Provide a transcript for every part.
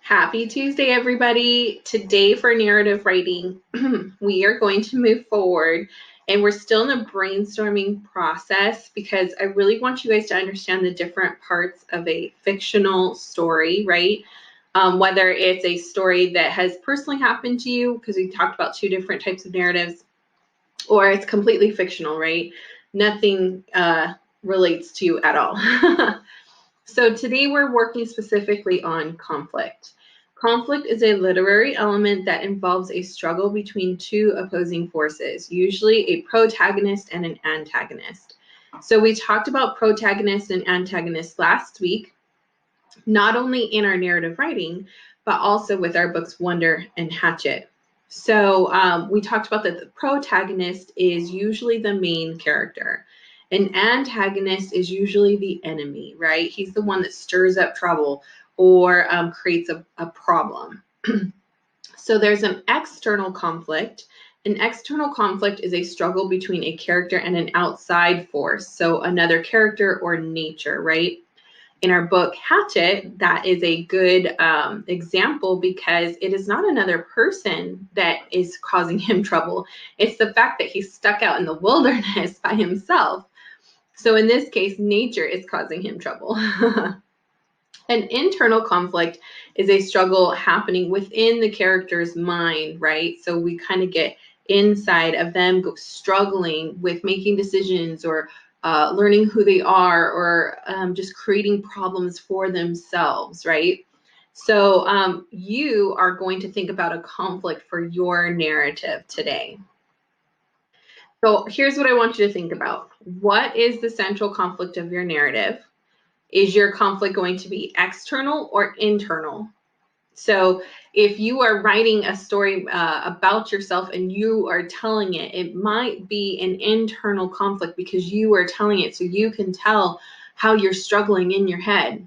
Happy Tuesday, everybody. Today for narrative writing, we are going to move forward and we're still in the brainstorming process because I really want you guys to understand the different parts of a fictional story, right? Whether it's a story that has personally happened to you, because we talked about two different types of narratives, or it's completely fictional, right? Nothing relates to you at all. So today we're working specifically on conflict. Conflict is a literary element that involves a struggle between two opposing forces, usually a protagonist and an antagonist. So we talked about protagonist and antagonist last week, not only in our narrative writing, but also with our books Wonder and Hatchet. So we talked about that the protagonist is usually the main character. An antagonist is usually the enemy, right? He's the one that stirs up trouble or creates a problem. So there's an external conflict. An external conflict is a struggle between a character and an outside force, so another character or nature, right? In our book Hatchet, that is a good example because it is not another person that is causing him trouble. It's the fact that he's stuck out in the wilderness by himself. So in this case, nature is causing him trouble. An internal conflict is a struggle happening within the character's mind, right? So we kind of get inside of them struggling with making decisions or learning who they are or just creating problems for themselves, right? So you are going to think about a conflict for your narrative today. So here's what I want you to think about. What is the central conflict of your narrative? Is your conflict going to be external or internal? So if you are writing a story about yourself and you are telling it, it might be an internal conflict because you are telling it so you can tell how you're struggling in your head.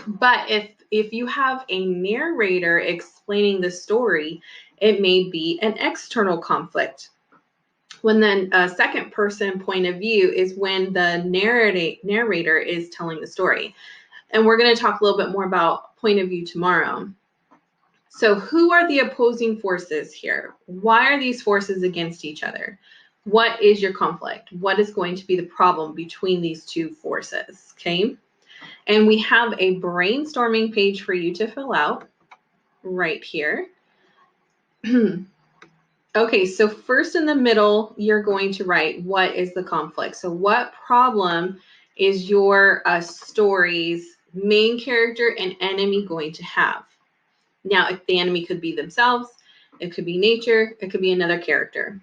But if you have a narrator explaining the story, it may be an external conflict. When then a second person point of view is when the narrator is telling the story. And we're going to talk a little bit more about point of view tomorrow. So who are the opposing forces here? Why are these forces against each other? What is your conflict? What is going to be the problem between these two forces? Okay. And we have a brainstorming page for you to fill out right here. Okay, so first in the middle, you're going to write what is the conflict. So what problem is your story's main character and enemy going to have? Now, if the enemy could be themselves, it could be nature, it could be another character.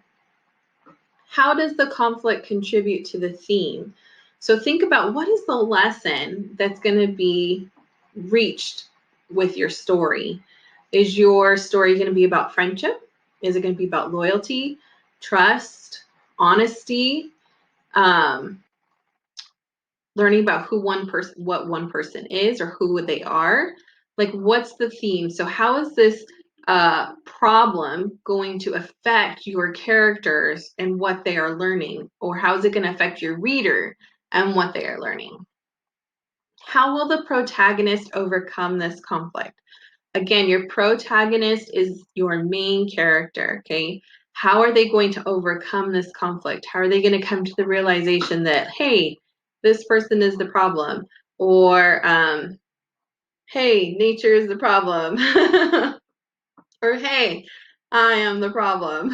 How does the conflict contribute to the theme? So think about what is the lesson that's going to be reached with your story. Is your story going to be about friendship? Is it going to be about loyalty, trust, honesty, learning about what one person is or who they are? Like, what's the theme? So how is this problem going to affect your characters and what they are learning? Or how is it going to affect your reader and what they are learning? How will the protagonist overcome this conflict? Again, your protagonist is your main character, okay? How are they going to overcome this conflict? How are they going to come to the realization that, hey, this person is the problem? Or, hey, nature is the problem. Or, hey, I am the problem.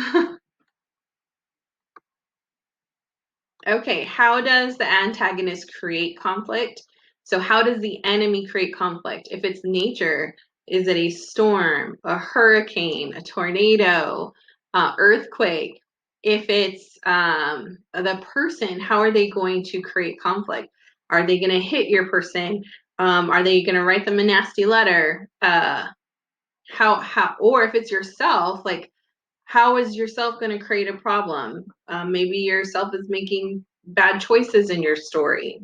Okay, how does the antagonist create conflict? So how does the enemy create conflict? If it's nature, is it a storm, a hurricane, a tornado, earthquake? If it's the person, how are they going to create conflict? Are they going to hit your person? Are they going to write them a nasty letter? Or if it's yourself, like, how is yourself going to create a problem? Maybe yourself is making bad choices in your story.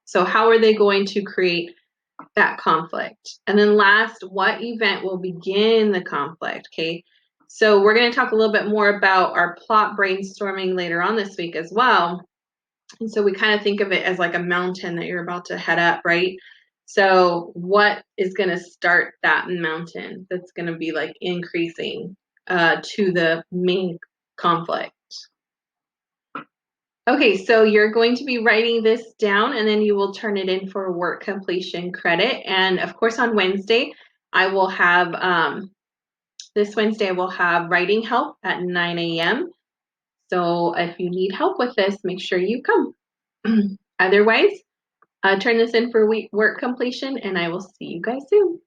So how are they going to create that conflict? And then last, what event will begin the conflict? Okay. So we're going to talk a little bit more about our plot brainstorming later on this week as well. And so we kind of think of it as like a mountain that you're about to head up, right? So what is going to start that mountain that's going to be like increasing to the main conflict? Okay, so you're going to be writing this down and then you will turn it in for work completion credit. And of course on Wednesday, I will have, this Wednesday I will have writing help at 9 a.m. So if you need help with this, make sure you come. Otherwise, turn this in for work completion and I will see you guys soon.